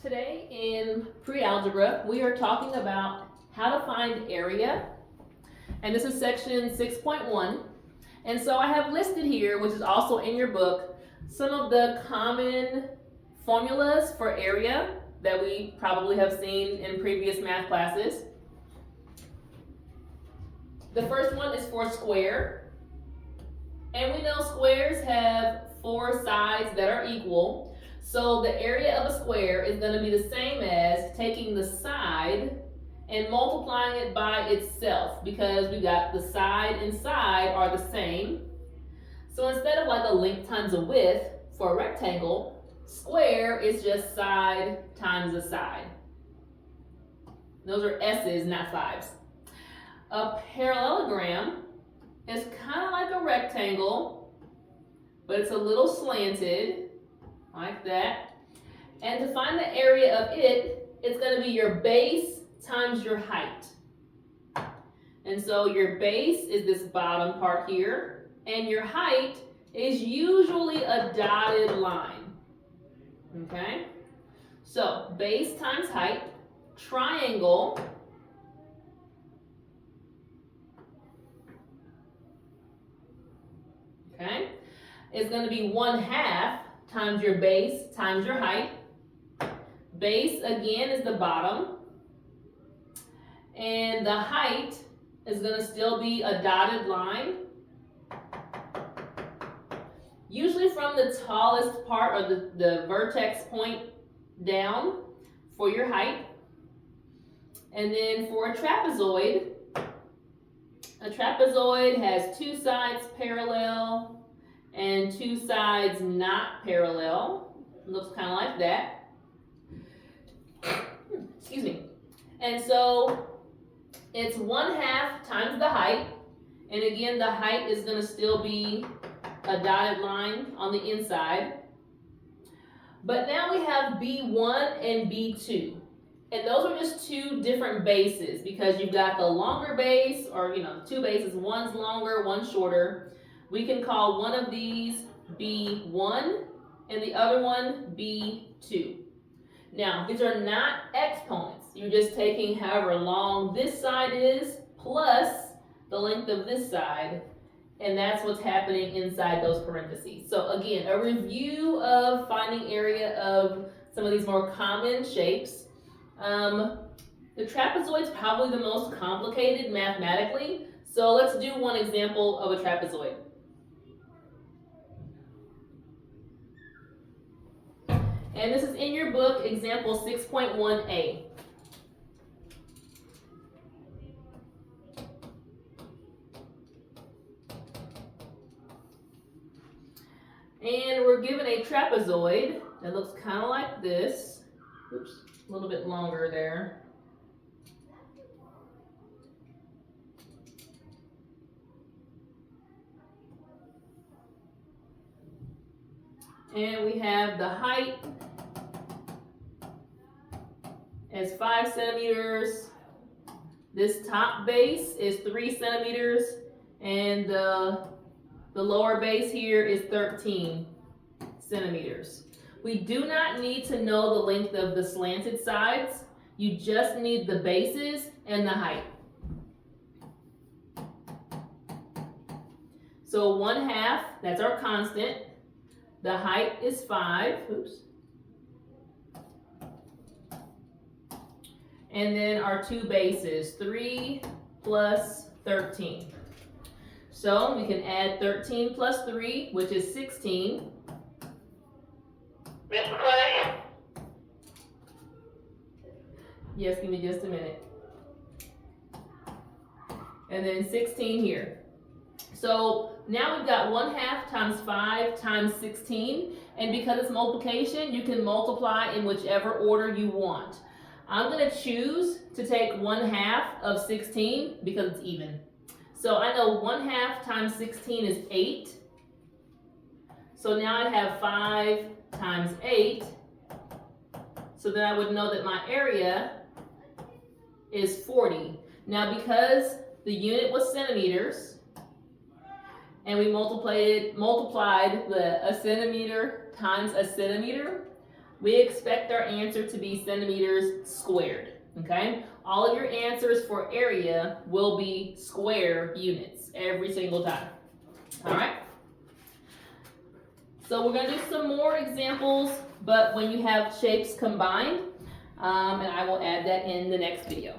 Today in pre-algebra, we are talking about how to find area, and this is section 6.1. And so I have listed here, which is also in your book, some of the common formulas for area that we probably have seen in previous math classes. The first one is for square, and we know squares have four sides that are equal. So the area of a square is going to be the same as taking the side and multiplying it by itself, because we got the side and side are the same. So instead of like a length times a width for a rectangle, square is just side times a side. Those are S's, not fives. A parallelogram is kind of like a rectangle, but it's a little slanted, like that. And to find the area of it, it's going to be your base times your height. And so your base is this bottom part here, and your height is usually a dotted line. Okay? So base times height, triangle, okay, is going to be 1/2 times your base times your height. Base again is the bottom, and the height is going to still be a dotted line, usually from the tallest part or the vertex point down for your height. And then for a trapezoid has two sides parallel and two sides not parallel. It looks kind of like that. Excuse me. And so it's 1/2 times the height. And again, the height is going to still be a dotted line on the inside. But now we have B1 and B2. And those are just two different bases, because you've got the longer base, or two bases, one's longer, one's shorter. We can call one of these B1 and the other one B2. Now, these are not exponents. You're just taking however long this side is plus the length of this side, and that's what's happening inside those parentheses. So again, a review of finding area of some of these more common shapes. The trapezoid is probably the most complicated mathematically, so let's do one example of a trapezoid. And this is in your book, example 6.1a. And we're given a trapezoid that looks kind of like this. Oops, a little bit longer there. And we have the height as 5 centimeters. This top base is 3 centimeters, and the lower base here is 13 centimeters. We do not need to know the length of the slanted sides. You just need the bases and the height. So 1/2, that's our constant. The height is 5. Oops. And then our two bases, 3 plus 13. So we can add 13 plus 3, which is 16. Mr. Clay? Yes, give me just a minute. And then 16 here. So now we've got 1/2 times 5 times 16. And because it's multiplication, you can multiply in whichever order you want. I'm going to choose to take 1/2 of 16 because it's even. So I know 1/2 times 16 is 8. So now I'd have 5 times 8. So then I would know that my area is 40. Now because the unit was centimeters, and we multiplied a centimeter times a centimeter, we expect our answer to be centimeters squared, okay? All of your answers for area will be square units every single time, all right? So we're gonna do some more examples, but when you have shapes combined, and I will add that in the next video.